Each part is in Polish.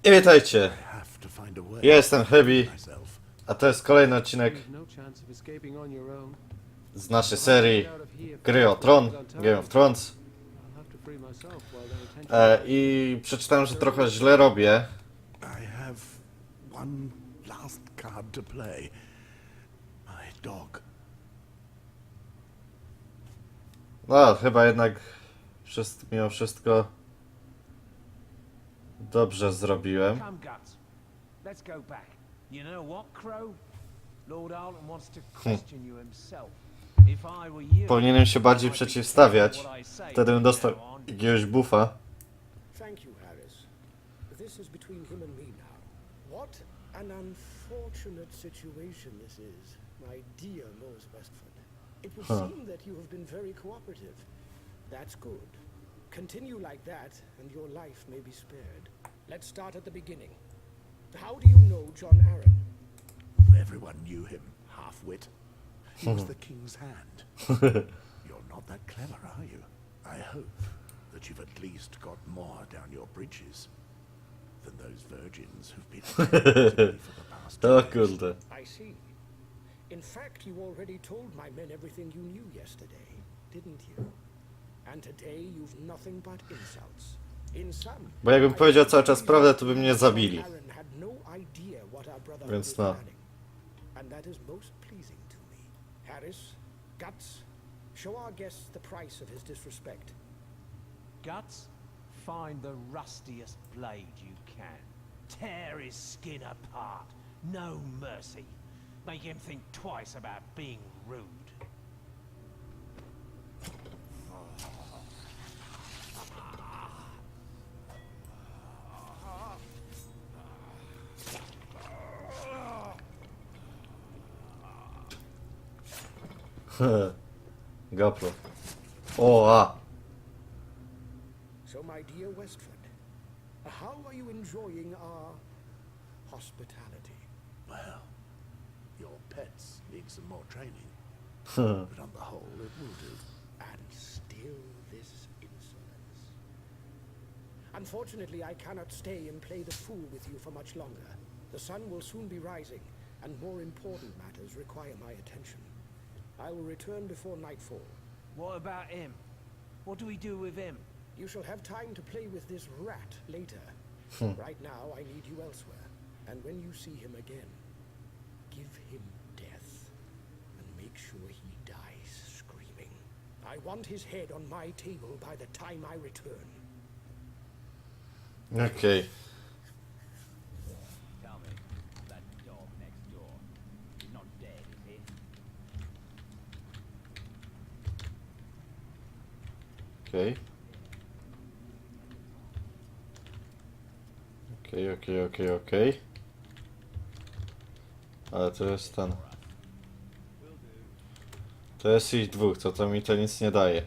I witajcie, ja jestem Hebi, a to jest kolejny odcinek z naszej serii Gry o Tron, Game of Thrones. I przeczytałem, że trochę źle robię. No, chyba jednak mimo wszystko dobrze zrobiłem. Powinienem się bardziej przeciwstawiać. Wtedy bym dostał jakiegoś buffa. An unfortunate situation this is, my dear Westford. It would seem that you have been very cooperative. That's good. Continue like that, and your life may be spared. Let's start at the beginning. How do you know John Arryn? Everyone knew him, half-wit. He was the king's hand. You're not that clever, are you? I hope that you've at least got more down your bridges than those virgins who've been for the past years. I see. In fact, you already told my men everything you knew yesterday, didn't you? And today you've nothing but insults. In some, bo jakbym powiedział cały czas prawdę, to by mnie zabili. Więc no. And that is most pleasing to me. Harris, Guts, show our guests the price of his disrespect. Guts, find the rustiest blade you can. Tear his skin apart. No mercy. Make him think twice about being rude. Gapro. O, a. So, my dear Westford, how are you enjoying our hospitality? Well, your pets need some more training. But on the whole, it will do. And still this insolence. Unfortunately, I cannot stay and play the fool with you for much longer. The sun will soon be rising, and more important matters require my attention. I will return before nightfall. What about him? What do we do with him? You shall have time to play with this rat later. Right now, I need you elsewhere. And when you see him again, give him death. And make sure he dies screaming. I want his head on my table by the time I return. Okay. Tell me, that dog next door, he's not dead, is he? Okay. Okej. Ale to jest ten. To jest ich dwóch, to mi to nic nie daje.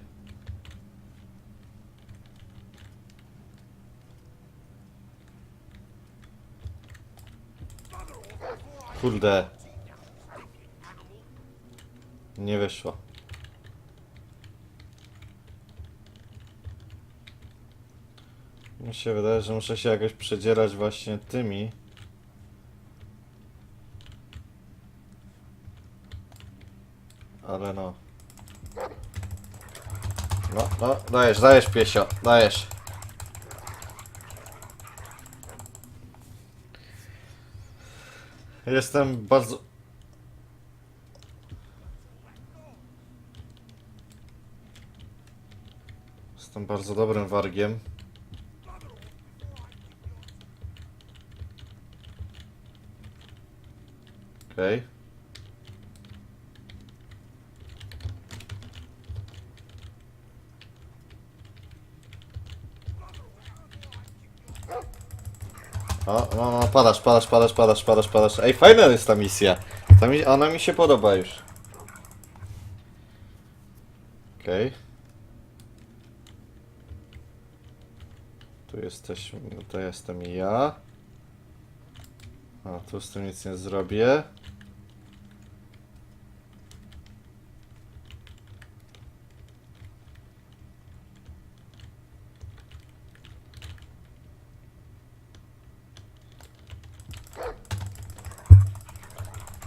Kurde. Nie wyszło. Mi się wydaje, że muszę się jakoś przedzierać właśnie tymi. Ale no. No, dajesz piesio, dajesz. Jestem bardzo dobrym wargiem. Okej. No, padasz. Ej, fajna jest ta misja. Ona mi się podoba już. Okej. Tu jesteśmy, to jestem ja. A, tu z tym nic nie zrobię.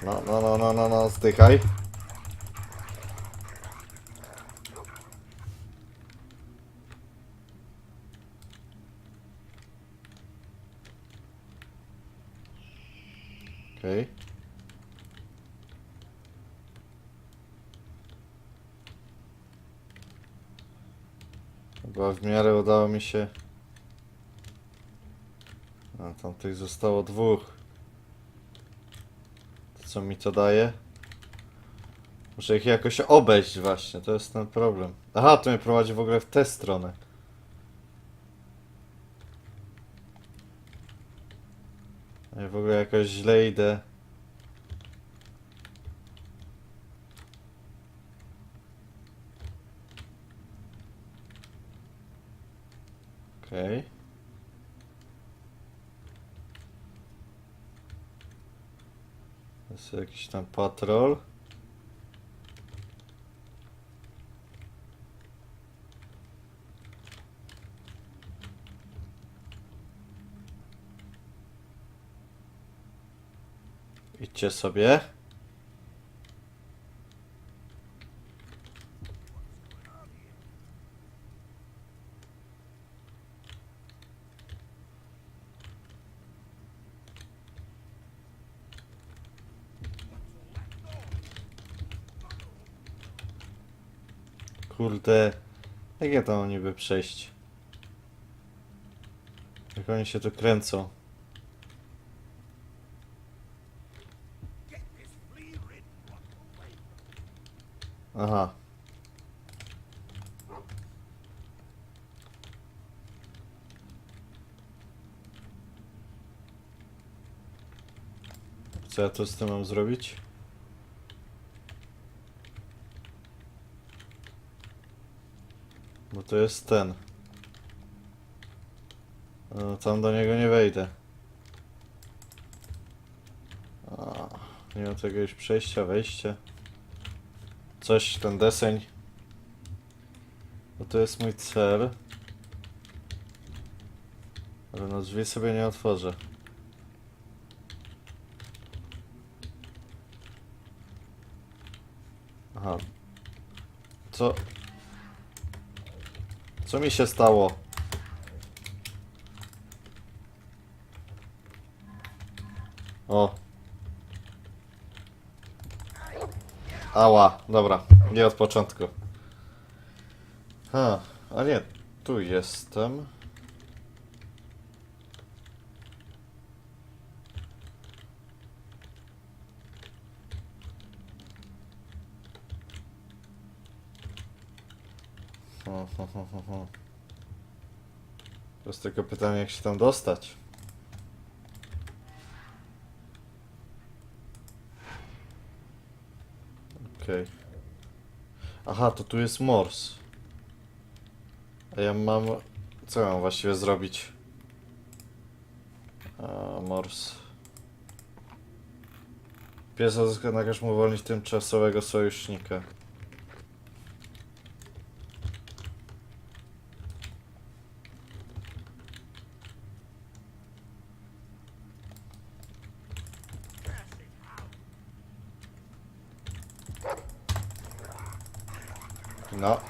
No, zdychaj. Okej. Chyba w miarę udało mi się. A tam tych zostało 2. To co mi to daje? Muszę ich jakoś obejść właśnie, to jest ten problem. Aha, to mnie prowadzi w ogóle w tę stronę. Ja w ogóle jakoś źle idę. Okej. To jest jakiś tam patrol. Idźcie sobie. Kurde, jak ja tam niby przejść? Jak oni się tu kręcą? Aha. Co ja tu z tym mam zrobić? Bo to jest ten. No, tam do niego nie wejdę. A, nie ma tego już przejścia, wejścia. Coś, ten deseń. Bo to jest mój cel. Ale no drzwi sobie nie otworzę. Aha. Co? Co mi się stało? O. Ała, dobra, nie od początku. A nie, tu jestem. To jest tylko pytanie, jak się tam dostać. Okej. Aha, to tu jest mors. A ja mam... Co mam właściwie zrobić? Mors. Pies odzyska, nakaż mu uwolnić tymczasowego sojusznika. No.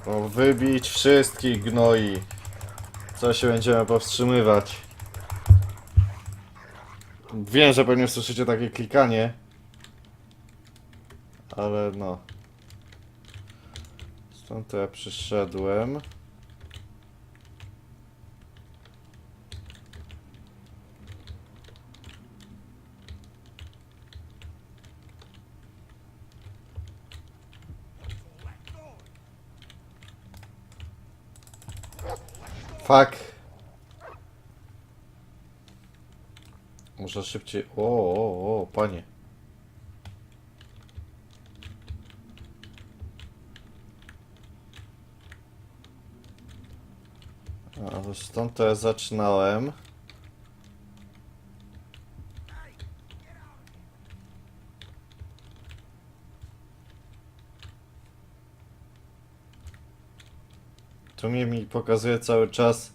O, wybić wszystkich gnoi. Co się będziemy powstrzymywać? Wiem, że pewnie słyszycie takie klikanie. Ale no. Stąd to ja przyszedłem. Fuck. Muszę szybciej. O, panie. A stąd to ja zaczynałem. Tu mi pokazuje cały czas,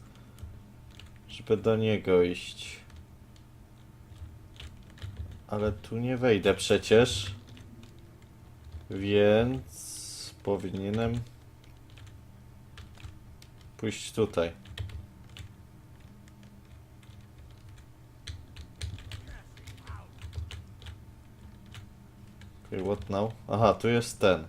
żeby do niego iść. Ale tu nie wejdę przecież. Więc powinienem pójść tutaj. Okay, what now? Aha, tu jest ten.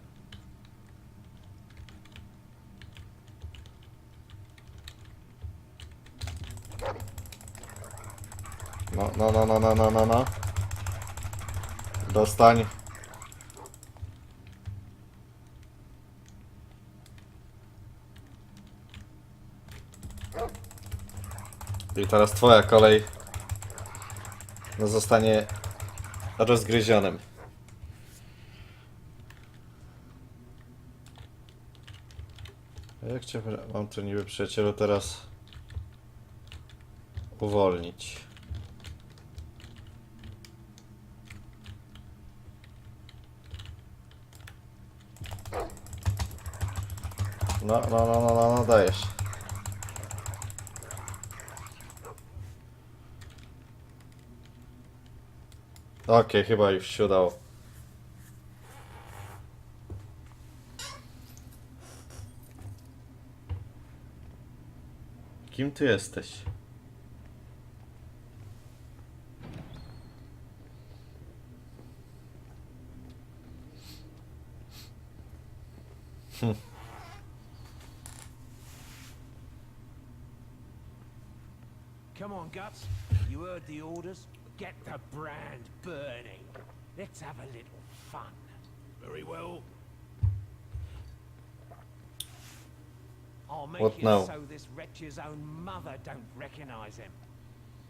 No. Dostań. I teraz twoja kolej. No zostanie rozgryzionym. A jak cię mam tu niby przyjacielu teraz uwolnić? No, dajesz. Okej, chyba już się udało. Kim ty jesteś? Come on, Guts. You heard the orders? Get the brand burning. Let's have a little fun. Very well. I'll make What it now? so this wretch's own mother don't recognize him.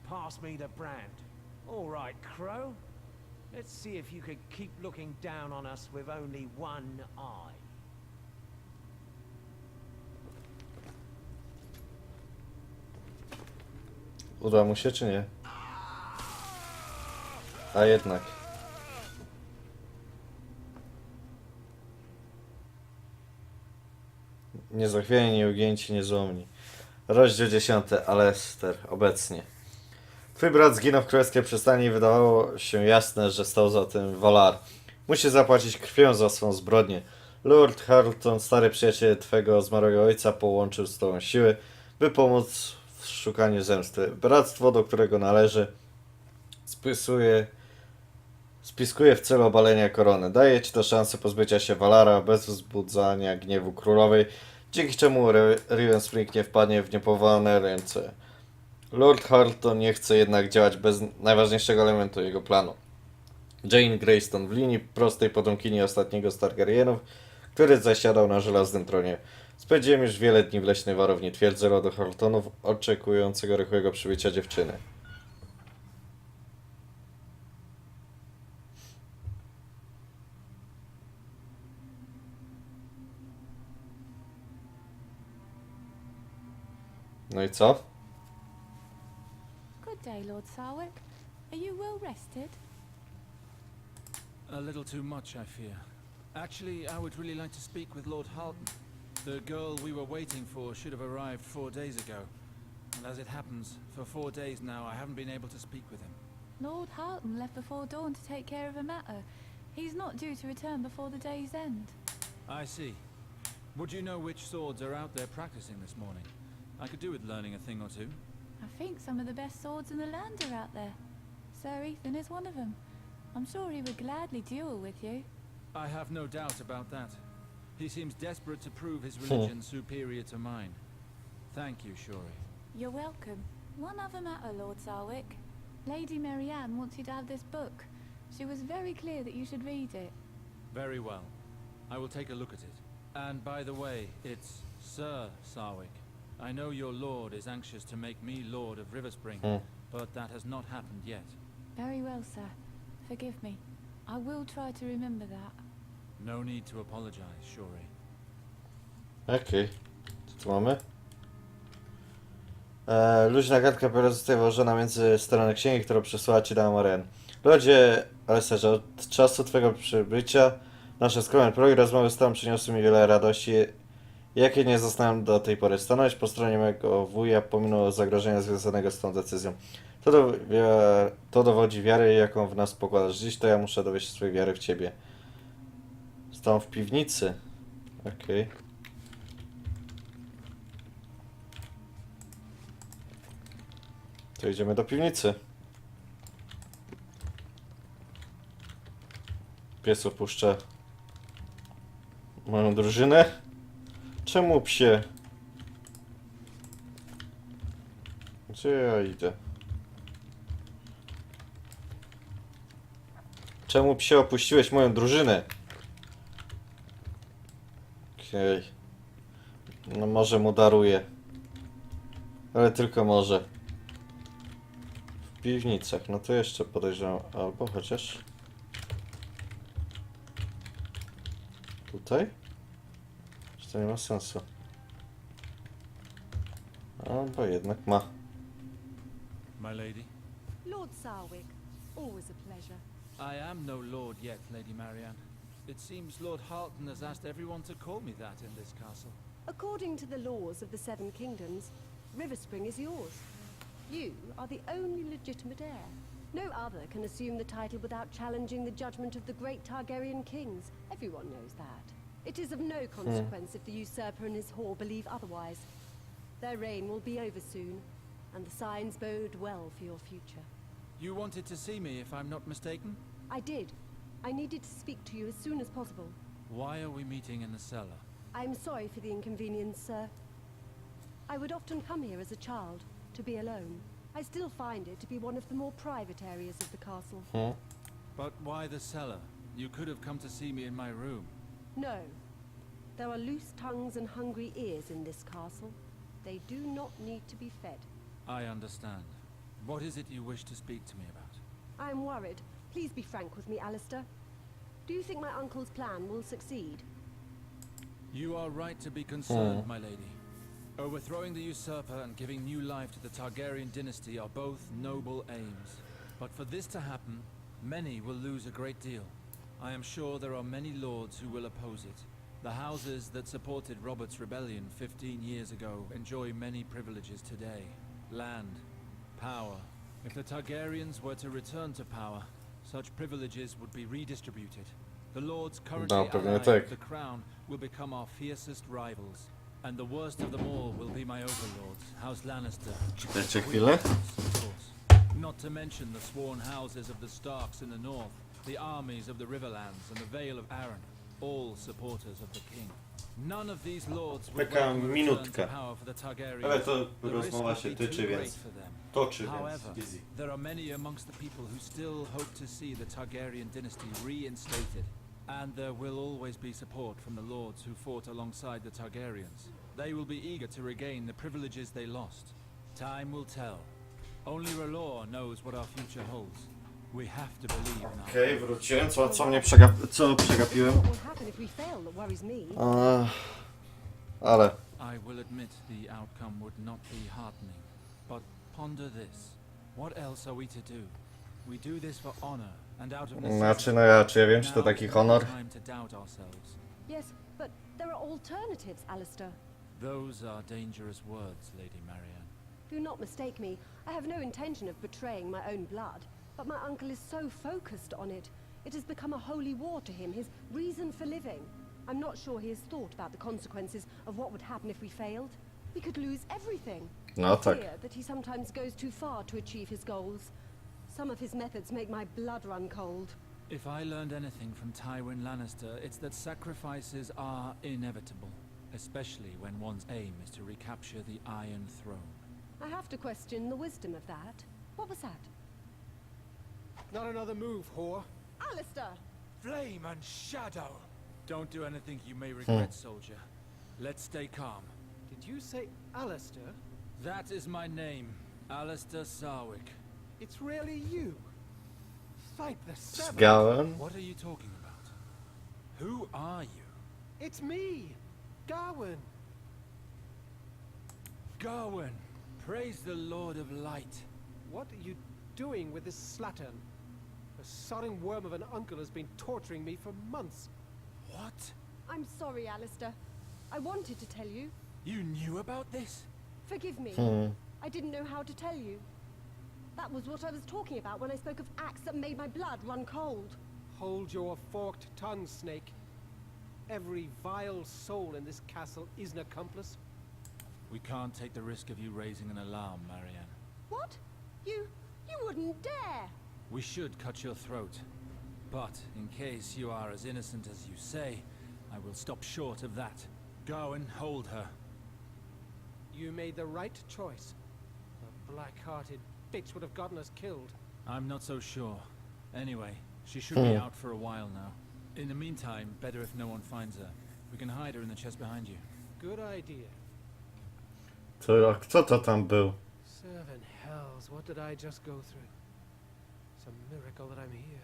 Pass me the brand. All right, Crow. Let's see if you could keep looking down on us with only one eye. Uda mu się czy nie? A jednak. Niezachwiani, nieugięci, niezłomni. Rozdział 10. Maester. Obecnie. Twój brat zginął w królewskiej przystani i wydawało się jasne, że stał za tym Valar. Musi zapłacić krwią za swą zbrodnię. Lord Harlton, stary przyjaciel twego zmarłego ojca, połączył z tobą siły, by pomóc w szukaniu zemsty. Bractwo, do którego należy, spiskuje w celu obalenia korony. Daje ci to szansę pozbycia się Valara bez wzbudzania gniewu królowej, dzięki czemu Riven Spring nie wpadnie w niepowołane ręce. Lord Harlton nie chce jednak działać bez najważniejszego elementu jego planu. Jane Greystone w linii prostej potomkini ostatniego z Targaryenów, który zasiadał na żelaznym tronie. Spędziłem już wiele dni w leśnej warowni twierdzy rodu Harltonów, oczekującego rychłego przybycia dziewczyny. No i co? Good day, Lord Sarwick. Are you well rested? A little too much, I fear. Actually, I would really like to speak with Lord Halton. The girl we were waiting for should have arrived 4 days ago. And as it happens, for 4 days now I haven't been able to speak with him. Lord Halton left before dawn to take care of a matter. He's not due to return before the day's end. I see. Would you know which swords are out there practicing this morning? I could do with learning a thing or two. I think some of the best swords in the land are out there. Sir Ethan is one of them. I'm sure he would gladly duel with you. I have no doubt about that. He seems desperate to prove his religion superior to mine. Thank you, Shuri. You're welcome. One other matter, Lord Sarwick. Lady Marianne wants you to have this book. She was very clear that you should read it. Very well. I will take a look at it. And by the way, it's Sir Sarwick. I know your lord is anxious to make me Lord of Riverspring, but that has not happened yet. Very well, sir. Forgive me. I will try to remember that. No need to apologize, Shuri. Okej. Co tu mamy? Luźna gadka zostaje włożona między strony księgi, którą przesłała ci dama Marianne. Ludzie, Maesterze, od czasu twojego przybycia nasze skromne progi rozmowy z tobą przyniosły mi wiele radości. Jakie nie zostałem do tej pory. Stanąłeś po stronie mego wuja pomimo zagrożenia związanego z tą decyzją. To dowodzi wiary, jaką w nas pokładasz. Dziś to ja muszę dowieść swojej wiary w ciebie. Stałem w piwnicy. Okej. To idziemy do piwnicy. Pies opuszcza moją drużynę. Czemu psie? Gdzie ja idę? Czemu psie opuściłeś moją drużynę? Okej. No może mu daruję. Ale tylko może. W piwnicach. No to jeszcze podejrzewam. Albo chociaż... Tutaj? Czy to nie ma sensu? Albo jednak ma. My lady? Lord Sarwick, always a pleasure. I am no lord yet, Lady Marianne. It seems Lord Halton has asked everyone to call me that in this castle. According to the laws of the Seven Kingdoms, Riverspring is yours. You are the only legitimate heir. No other can assume the title without challenging the judgment of the great Targaryen kings. Everyone knows that. It is of no consequence if the usurper and his whore believe otherwise. Their reign will be over soon, and the signs bode well for your future. You wanted to see me, if I'm not mistaken? I did. I needed to speak to you as soon as possible. Why are we meeting in the cellar? I am sorry for the inconvenience, sir. I would often come here as a child, to be alone. I still find it to be one of the more private areas of the castle. But why the cellar? You could have come to see me in my room. No. There are loose tongues and hungry ears in this castle. They do not need to be fed. I understand. What is it you wish to speak to me about? I am worried. Please be frank with me, Alistair. Do you think my uncle's plan will succeed? You are right to be concerned, my lady. Overthrowing the usurper and giving new life to the Targaryen dynasty are both noble aims. But for this to happen, many will lose a great deal. I am sure there are many lords who will oppose it. The houses that supported Robert's rebellion 15 years ago enjoy many privileges today. Land, power. If the Targaryens were to return to power, such privileges would be redistributed. The lords currently allied with the crown will become our fiercest rivals. And the worst of them all will be my overlords, House Lannister. Czekajcie chwilę. Of course. Not to mention the sworn houses of the Starks in the north, the armies of the Riverlands and the Vale of Arryn, all supporters of the king. None of these lords would Taka welcome a return minutka. to power for the Targaryens. Ale to The risk rozmowa would się be too tyczy, great więc for them. toczy, However, więc easy. there are many amongst the people who still hope to see the Targaryen dynasty reinstated. And there will always be support from the lords who fought alongside the Targaryens. They will be eager to regain the privileges they lost. Time will tell. Only R'hllor knows what our future holds. We have to believe in our Okej, powers. wróciłem. Co przegapiłem? What will happen if we fail that worries me? Ale... I will admit the outcome would not be heartening. But ponder this. What else are we to do? We do this for honor and out of necessity. Znaczy, no ja, czy ja wiem, czy to taki honor? Time to doubt ourselves. Yes, but there are alternatives, Alistair. Those are dangerous words, Lady Marianne. Do not mistake me. I have no intention of betraying my own blood. But my uncle is so focused on it. It has become a holy war to him, his reason for living. I'm not sure he has thought about the consequences of what would happen if we failed. We could lose everything. No I tak. fear that he sometimes goes too far to achieve his goals. Some of his methods make my blood run cold. If I learned anything from Tywin Lannister, it's that sacrifices are inevitable. Especially when one's aim is to recapture the Iron Throne. I have to question the wisdom of that. What was that? Not another move, whore. Alistair! Flame and shadow! Don't do anything you may regret, soldier. Let's stay calm. Did you say Alistair? That is my name, Alistair Sarwick. It's really you. Fight the seven. Zgałem. What are you talking about? Who are you? It's me, Gawain. Gawain! Praise the Lord of Light. What are you doing with this slattern? The sodding worm of an uncle has been torturing me for months. What? I'm sorry, Alistair. I wanted to tell you. You knew about this? Forgive me. I didn't know how to tell you. That was what I was talking about when I spoke of acts that made my blood run cold. Hold your forked tongue, Snake. Every vile soul in this castle is an accomplice. We can't take the risk of you raising an alarm, Marianne. What? You wouldn't dare! We should cut your throat. But in case you are as innocent as you say, I will stop short of that. Go and hold her. You made the right choice. A black-hearted bitch would have gotten us killed. I'm not so sure. Anyway, she should be out for a while now. In the meantime, better if no one finds her. We can hide her in the chest behind you. Good idea. To, a kto to tam był? Seven hells, what did I just go through? It's a miracle that I'm here.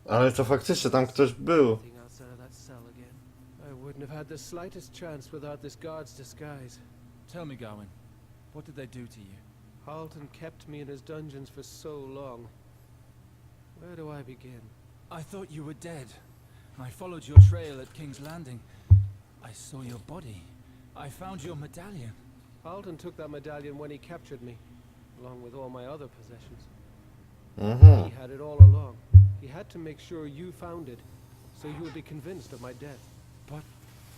Ale to faktycznie tam ktoś był. Nothing outside of that cell again. I wouldn't have had the slightest chance without this guard's disguise. Tell me, Gawain, what did they do to you? Halton kept me in his dungeons for so long. Where do I begin? I thought you were dead. I followed your trail at King's Landing. I saw your body. I found your medallion. Halton took that medallion when he captured me, along with all my other possessions. He had it all along. He had to make sure you found it, so you would be convinced of my death. But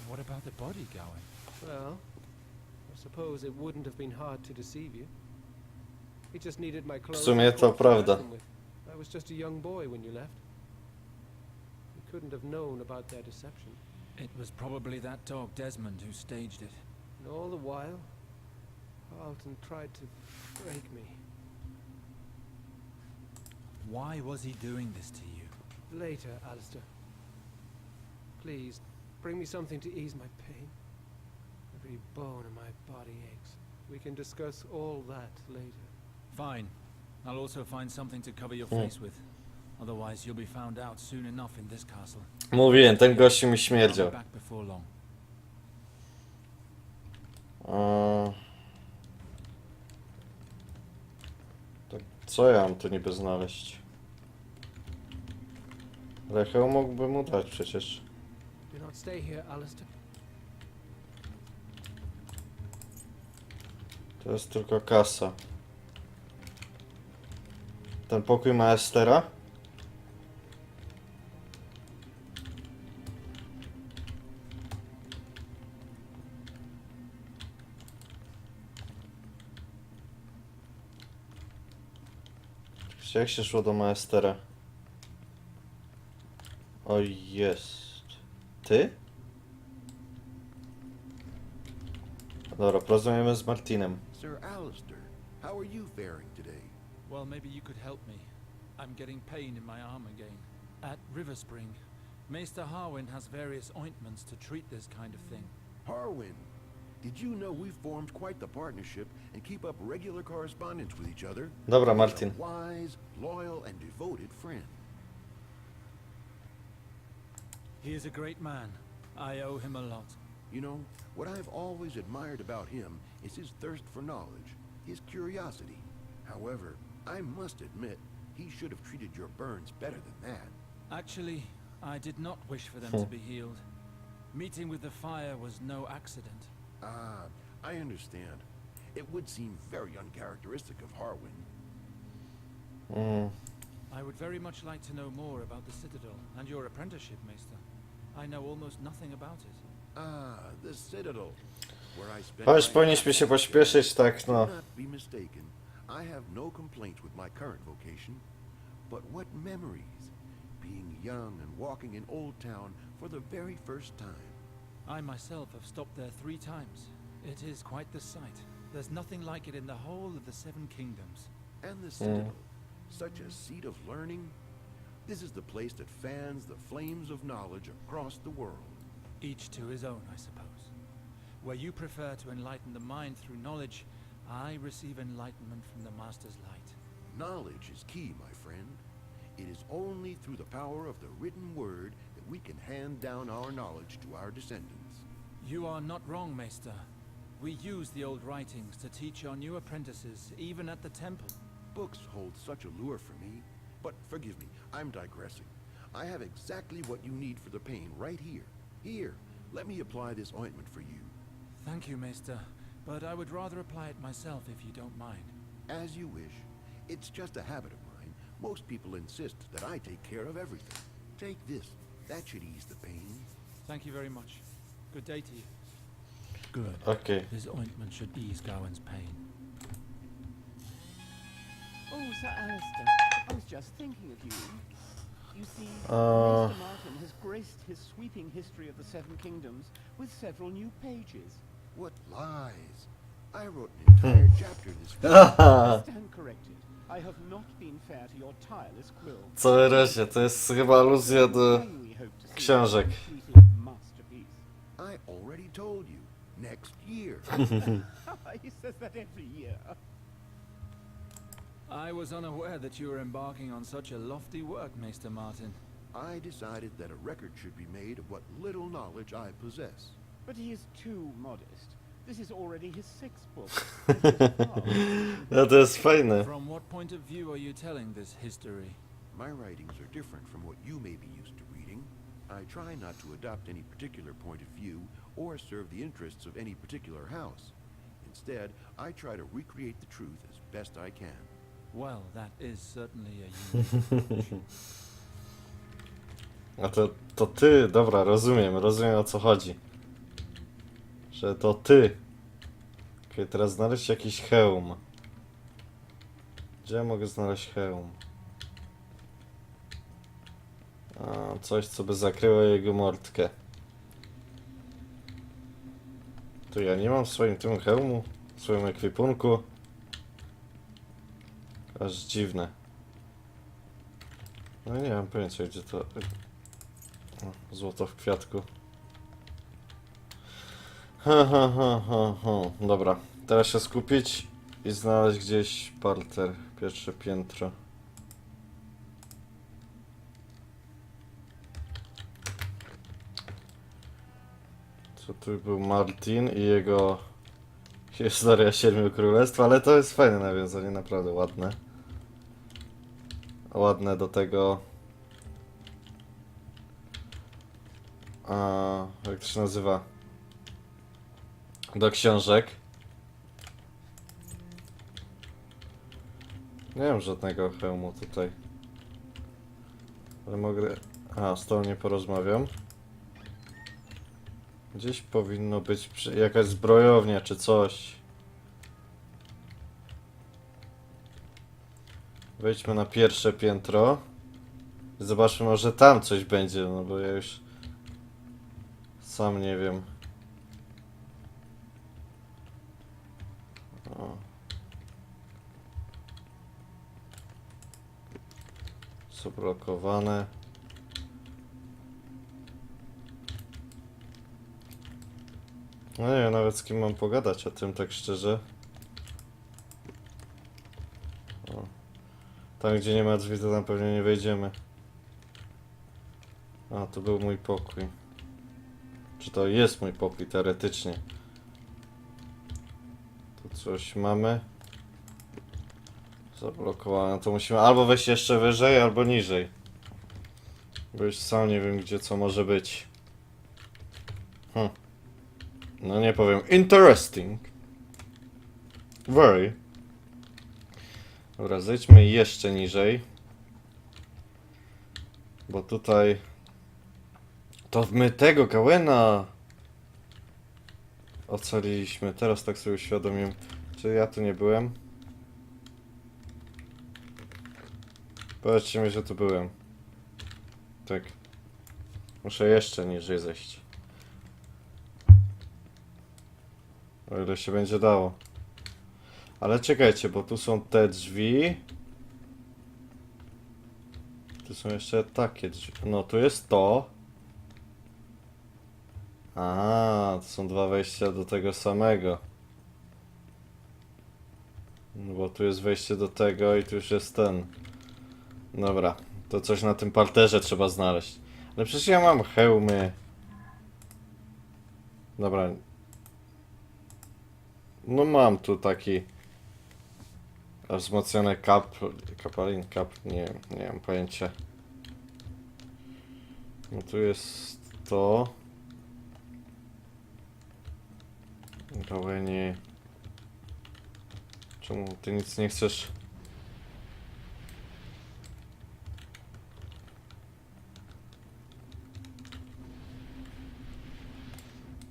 what about the body, Gawain? Well, I suppose it wouldn't have been hard to deceive you. He just needed my clothes. W sumie to prawda. I was just a young boy when you left. He couldn't have known about their deception. It was probably that dog Desmond who staged it. And all the while, Halton tried to break me. Why was he doing this to you? Later, Alistair. Please, bring me something to ease my pain. Every bone in my body aches. We can discuss all that later. Fine. I'll also find something to cover your face with. Otherwise, you'll be found out soon enough in this castle. Mówiłem, ten gościu mi I'll śmierdział. be back before long. To co ja mam tu niby znaleźć? Rechę mógłbym mu dać przecież. Do not stay here, Alistair. To jest tylko kasa. Ten pokój Maestera? Jak się szło do Maestera? O, jest. Ty? Dobra, porozmawiamy z Martinem. Sir Alistair, how are you faring today? Well, maybe you could help me. I'm getting pain in my arm again. At River Spring, Maester Harwin has various ointments to treat this kind of thing. Harwin, did you know we've formed quite the partnership and keep up regular correspondence with each other? Dobra, He's Martin. a wise, loyal, and devoted friend. He is a great man. I owe him a lot. You know, what I've always admired about him is his thirst for knowledge, his curiosity. However, I must admit, he should have treated your burns better than that. Actually, I did not wish for them to be healed. Meeting with the fire was no accident. Ah, I understand. It would seem very uncharacteristic of Harwin. I would very much like to know more about the Citadel and your apprenticeship, Maester. I know almost nothing about it. Ah, the Citadel, where I spent Chodź, my powinniśmy się pośpieszyć, tak no. Do not be mistaken. I have no complaints with my current vocation. But what memories? Being young and walking in Old Town for the very first time. I myself have stopped there 3 times. It is quite the sight. There's nothing like it in the whole of the 7 kingdoms. And the Citadel, such a seat of learning. This is the place that fans the flames of knowledge across the world. Each to his own, I suppose. Where you prefer to enlighten the mind through knowledge, I receive enlightenment from the Master's light. Knowledge is key, my friend. It is only through the power of the written word that we can hand down our knowledge to our descendants. You are not wrong, Maester. We use the old writings to teach our new apprentices, even at the temple. Books hold such a lure for me, but forgive me, I'm digressing. I have exactly what you need for the pain right here. Here, Let me apply this ointment for you. Thank you, Maester, but I would rather apply it myself if you don't mind. As you wish. It's just a habit of mine. Most people insist that I take care of everything. Take this. That should ease the pain. Thank you very much. Good day to you. Good. Okej. This ointment should ease Gawain's pain. Oh, Sir Alistair, I was just thinking of you. You see, Maester Martin has graced his sweeping history of the Seven Kingdoms with several new pages. What lies. I wrote an entire chapter this week. Stand corrected. I have not been fair to your tireless quill. Całe razie, to jest chyba aluzja do When we hope to see książek. a completed masterpiece. I already told you. Next year. He says that every year. I was unaware that you were embarking on such a lofty work, Maester Martin. I decided that a record should be made of what little knowledge I possess. But he is too modest. This is already his sixth book. No to jest fajne. From what point of view are you telling this history? My writings are different from what you may be used to reading. I try not to adopt any particular point of view or serve the interests of any particular house. Instead, I try to recreate the truth as best I can. Well, that is certainly a unique. A to ty, dobra, rozumiem o co chodzi. Że to ty. Okej, teraz znaleźć jakiś hełm. Gdzie ja mogę znaleźć hełm? A, coś, co by zakryło jego mordkę. To ja nie mam w swoim tym hełmu, w swoim ekwipunku. Aż dziwne. No nie mam pojęcia, gdzie to... O, złoto w kwiatku. Dobra, teraz się skupić i znaleźć gdzieś parter, pierwsze piętro. Co tu był Martin i jego historia Siedmiu Królestw, ale to jest fajne nawiązanie, naprawdę ładne. Ładne do tego... jak to się nazywa? Do książek. Nie mam żadnego hełmu tutaj. Ale mogę... z tą nie porozmawiam. Gdzieś powinno być jakaś zbrojownia czy coś. Wejdźmy na pierwsze piętro. Zobaczmy, może tam coś będzie, no bo ja już sam nie wiem. O. Zablokowane. No nie wiem nawet z kim mam pogadać o tym, tak szczerze. O. Tam gdzie nie ma drzwi to tam pewnie nie wejdziemy. A, to był mój pokój. Czy to jest mój pokój teoretycznie? Tu coś mamy. Zablokowane. To musimy albo wejść jeszcze wyżej, albo niżej. Bo już sam nie wiem gdzie co może być. No nie powiem. Interesting. Very. Dobra, zejdźmy jeszcze niżej. Bo tutaj... To my tego Gawena ocaliliśmy. Teraz tak sobie uświadomiłem. Czy ja tu nie byłem? Powiedzcie mi, że tu byłem. Tak. Muszę jeszcze niżej zejść. O ile się będzie dało. Ale czekajcie, bo tu są te drzwi. Tu są jeszcze takie drzwi. No, tu jest to. To są dwa wejścia do tego samego. No bo tu jest wejście do tego i tu już jest ten. Dobra, to coś na tym parterze trzeba znaleźć. Ale przecież ja mam hełmy. Dobra. No mam tu taki wzmocniony kapalin, nie mam pojęcia. No tu jest to. Rowanie. Czemu ty nic nie chcesz?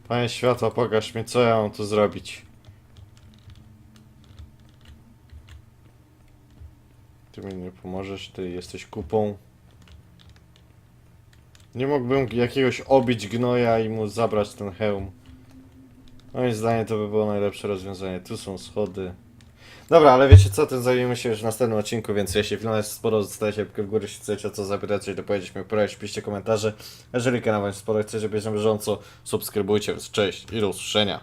Panie światła, pokaż mi, co ja mam tu zrobić. Ty mi nie pomożesz, ty jesteś kupą. Nie mógłbym jakiegoś obić gnoja i mu zabrać ten hełm. Moim zdaniem to by było najlepsze rozwiązanie. Tu są schody. Dobra, ale wiecie co, tym zajmiemy się już w następnym odcinku, więc jeśli film jest sporo, zostawiajcie łapkę w górę, jeśli chcecie o co zapytać, coś dopowiedzieć mi proszę, piszcie komentarze. Jeżeli kanał wam sporo chcecie być na bieżąco, subskrybujcie, cześć i do usłyszenia.